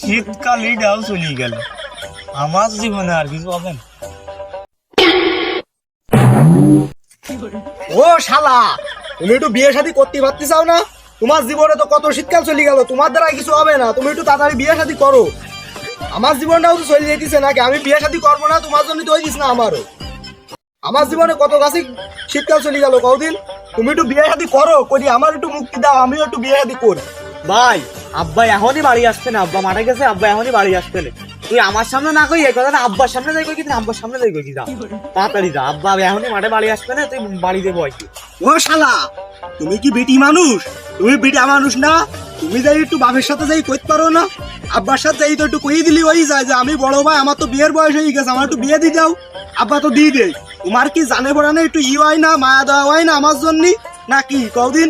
শীতকাল এটাও চলে গেল, আমার জীবনে আর কিছু হবে না। ও শালা, তুমি একটু বিয়ে শাদী করতে পারতে চাও না? তোমার জীবনে তো কত শীতকাল চলে গেল, তোমার দ্বারা কিছু হবে না। তুমি একটু তাড়াতাড়ি বিয়ে শাদী করো। আমার জীবনটাও তো চলে যেতেছে নাকি? আমি বিয়ে শাদী করবো না তোমার জন্য তো হইতিস না আমারও। আমার জীবনে কত কাছে শীতকাল চলে গেল কদিন। তুমি একটু বিয়ে শাদী করো, করি আমার একটু মুক্তি দাও, আমিও একটু বিয়ে শাদী করি। ভাই, আব্বা এখনই বাড়ি আসছে না, আব্বা মারা গেছে, আব্বা এখনই বাড়ি আসছে না। তুই আমার সামনে না কই এই কথাটা, আব্বার সামনে যাই কই, কিন্তু আব্বার সামনে যাই কই, যা তাড়াতাড়ি যা, আব্বা এখনই মাঠে বাড়ি আসবে না, তুই বাড়ি দেবো আর কি। ও শালা, তুমি কি বেটি মানুষ? তুমি বেটা মানুষ না? তুমি যাই একটু বাপের সাথে যাই কইতে পারো না? আব্বার সাথে যাই তো একটু কই দিলি ওই যায় যে আমি বড় ভাই, আমার তো বিয়ের বয়স হয়ে গেছে, আমার একটু বিয়ে দিয়ে দাও। আব্বা তো দিয়ে দেয়। তোমার কি জানে পড়া না একটু হয় না, মায়া দেওয়া হয় না আমার জন্য নাকি কদিন?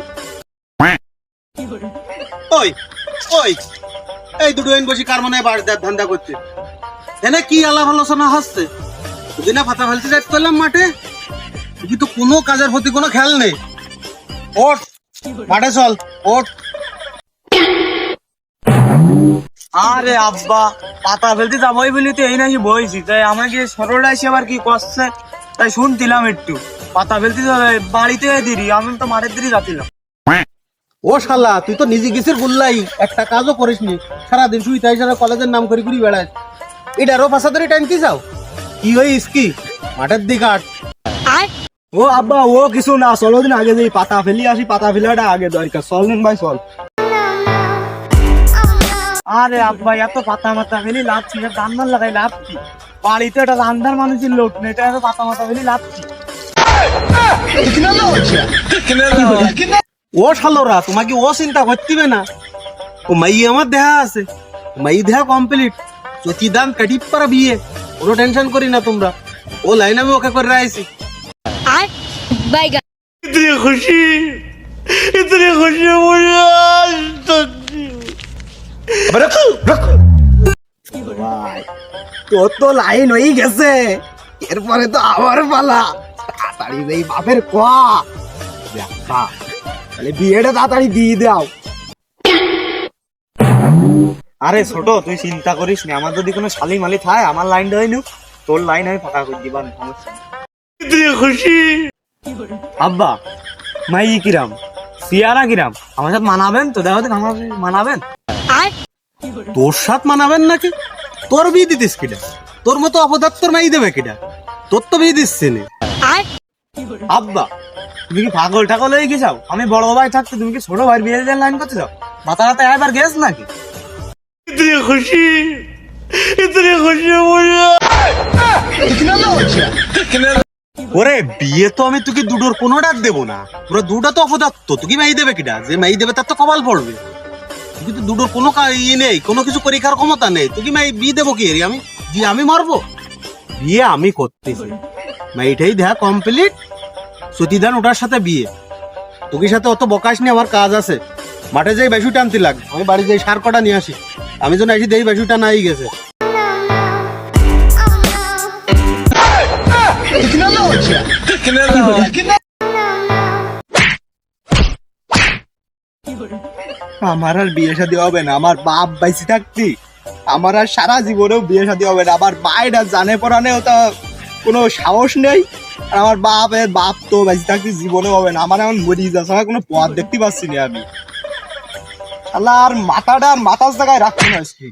ওই ওই এই দুটো দিন বসে কার মনে হয় ধান্দা করছে? এনে কি আলাপ আলোচনা হচ্ছে? দিনে ফাতা ফেলতে যাই করলাম মাঠে, কিন্তু কোনো কাজের প্রতি কোনো খেয়াল নেই। ওঠ, মাঠে চল, ওঠ। আরে আব্বা, পাতা ফেলতে যাবোই বলি তো এই নাকি বইছি, তাই আমাকে সরলটা এসে আবার কি করছে তাই শুনছিলাম একটু। পাতা ফেলতে যাবে বাড়িতে দিদি, আমি তো মাঠের দিদি যাচ্ছিলাম। ও শালা, তুই তো নিজে গেছিস বললাই, একটা কাজও করিসনি, সারাদিন শুই তাই সারা কলেজের নাম করে ঘুরি বেড়াস। এটারও পাশাদারি টাইমটি যাও, কি হইস কি? মাঠের দিকে আট। ও আব্বা, ও কিছু না, চলো দিন আগে যাই পাতা ফেলি আসি, পাতা ফেলাটা আগে দরকার। চল দিন ভাই চল। আরে আব্বা, এত পাতা মাথা ফেলি লাভ ছিল, রান্নার লাগাই লাভ কি? বাড়িতে একটা রান্নার মানুষের লোক নেই, এটা এত পাতা মাথা ফেলি লাভ কি? ও শালোরা, তোমাকে ও চিন্তা করতে না, ও মাই আমার দেহা আছে, মাই দেহা কমপ্লিট, চতিদান কাটিপ পারা বিয়ে, কোনো টেনশন করি না তোমরা। ও লাইন আমি ওকে করে রাখছি। इतनी खुशी मुझे आज तक ভাই, তোর তো লাইন হয়ে গেছে, এরপরে তো আবার পালা। তাড়াতাড়ি এই বাপের কোয়া দেখা, তাহলে বিয়েটা তাড়াতাড়ি দিয়ে দাও। আরে ছোট, তুই চিন্তা করিস না, আমার যদি কোনো শালি মালি থাকে আমার লাইনটা হয় নু, তোর লাইন আমি ফাঁকা করে দিবা, সমস্যা নেই। খুশি আব্বা, মাই কিরাম সিয়ারা কিরাম আমার সাথে মানাবেন তো? দেখো দিন আমার মানাবেন? তোর সাথ মানাবেন নাকি? তোর বিয়ে দিতিস কিটা? তোর মতো অপদার্থর মাই দেবে কিটা? তোর তো বিয়ে দিচ্ছে না। আব্বা, তুমি কি পাগল টাগল হয়ে গেছাও? আমি বড় ভাই থাকতে তুমি কি ছোট ভাই বিয়ে দেওয়ার লাইন করতে চাও? মাথা মাথা একবার গেছ নাকি? খুশি ওরে, বিয়ে তো আমি তোকে দুটোর কোনোটা দেবো না, তোরা দুটা তো অপদার্থ, তোকে মাই দেবে কিটা? যে মাই দেবে তার তো কপাল পড়বে। কিন্তু দুটোর কোনো ইয়ে নেই, কোনো কিছু করি কার ক্ষমতা নেই। তোকে মাই বিয়ে দেবো কি আমি? যে আমি মারবো? বিয়ে আমি করতেছি, মাইটাই দেখা কমপ্লিট, সতীদান ওটার সাথে বিয়ে। তোকে সাথে অত বকাশ নিয়ে আমার কাজ আছে, মাঠে যাই বেশি টানতে লাগ, আমি বাড়ি যাই সার কটা নিয়ে আসি। আমি যেন এসে দেই বেশি টানা হয়ে গেছে। আমার আর বিয়ে শাদী হবে না, আমার বাপ বাইসি থাকতি আমার আর সারা জীবনেও বিয়ে শাদী হবে না। আমার বাইরা জানে পড়ানেও তো কোনো সাহস নেই, আর আমার বাপ তো বাইসি থাকতি জীবনেও হবে না। আমার এখন মরি যাচ্ছে, আমার কোনো পথ দেখতে পাচ্ছি না আমি। শালা আর মাথার জায়গায় রাখছি না আজকে।